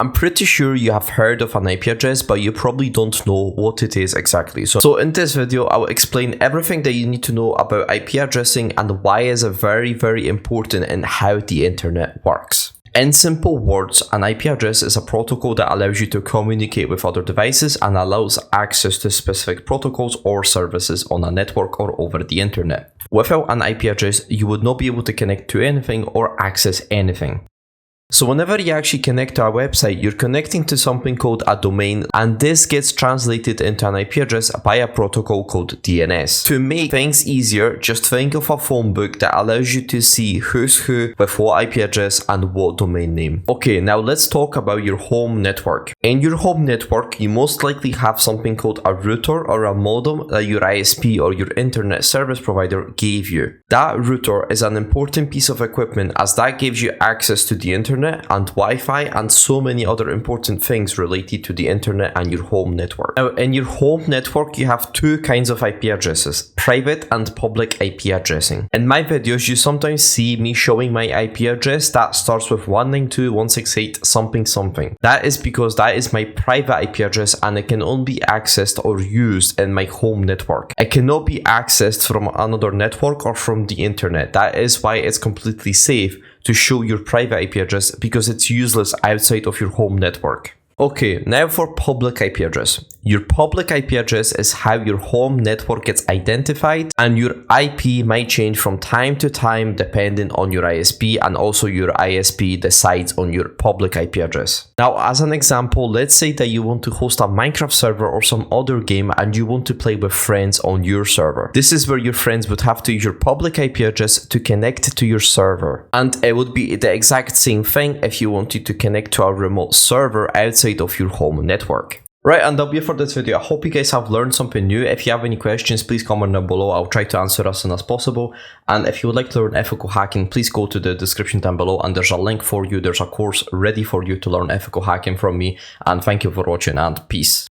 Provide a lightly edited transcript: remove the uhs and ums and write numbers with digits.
I'm pretty sure you have heard of an IP address, but you probably don't know what it is exactly. So in this video, I'll explain everything that you need to know about IP addressing and why is it very, very important in how the internet works. In simple words, an IP address is a protocol that allows you to communicate with other devices and allows access to specific protocols or services on a network or over the internet. Without an IP address, you would not be able to connect to anything or access anything. So whenever you actually connect to a website, you're connecting to something called a domain, and this gets translated into an IP address by a protocol called DNS. To make things easier, just think of a phone book that allows you to see who's who with what IP address and what domain name. Okay, now let's talk about your home network. In your home network, you most likely have something called a router or a modem that your ISP or your internet service provider gave you. That router is an important piece of equipment as that gives you access to the internet and Wi-Fi and so many other important things related to the internet and your home network. Now, in your home network, you have two kinds of IP addresses, private and public IP addressing. In my videos, you sometimes see me showing my IP address that starts with 192.168 something something. That is because that is my private IP address and it can only be accessed or used in my home network. It cannot be accessed from another network or from the internet. That is why it's completely safe to show your private IP address because it's useless outside of your home network. Okay, now for public IP address. Your public IP address is how your home network gets identified, and your IP might change from time to time depending on your ISP, and also your ISP decides on your public IP address. Now, as an example, let's say that you want to host a Minecraft server or some other game and you want to play with friends on your server. This is where your friends would have to use your public IP address to connect to your server. And it would be the exact same thing if you wanted to connect to a remote server outside of your home network. Right, and that'll be it for this video. I hope you guys have learned something new. If you have any questions, please comment down below. I'll try to answer as soon as possible. And if you would like to learn ethical hacking, please go to the description down below and there's a link for you. There's a course ready for you to learn ethical hacking from me. And thank you for watching and peace.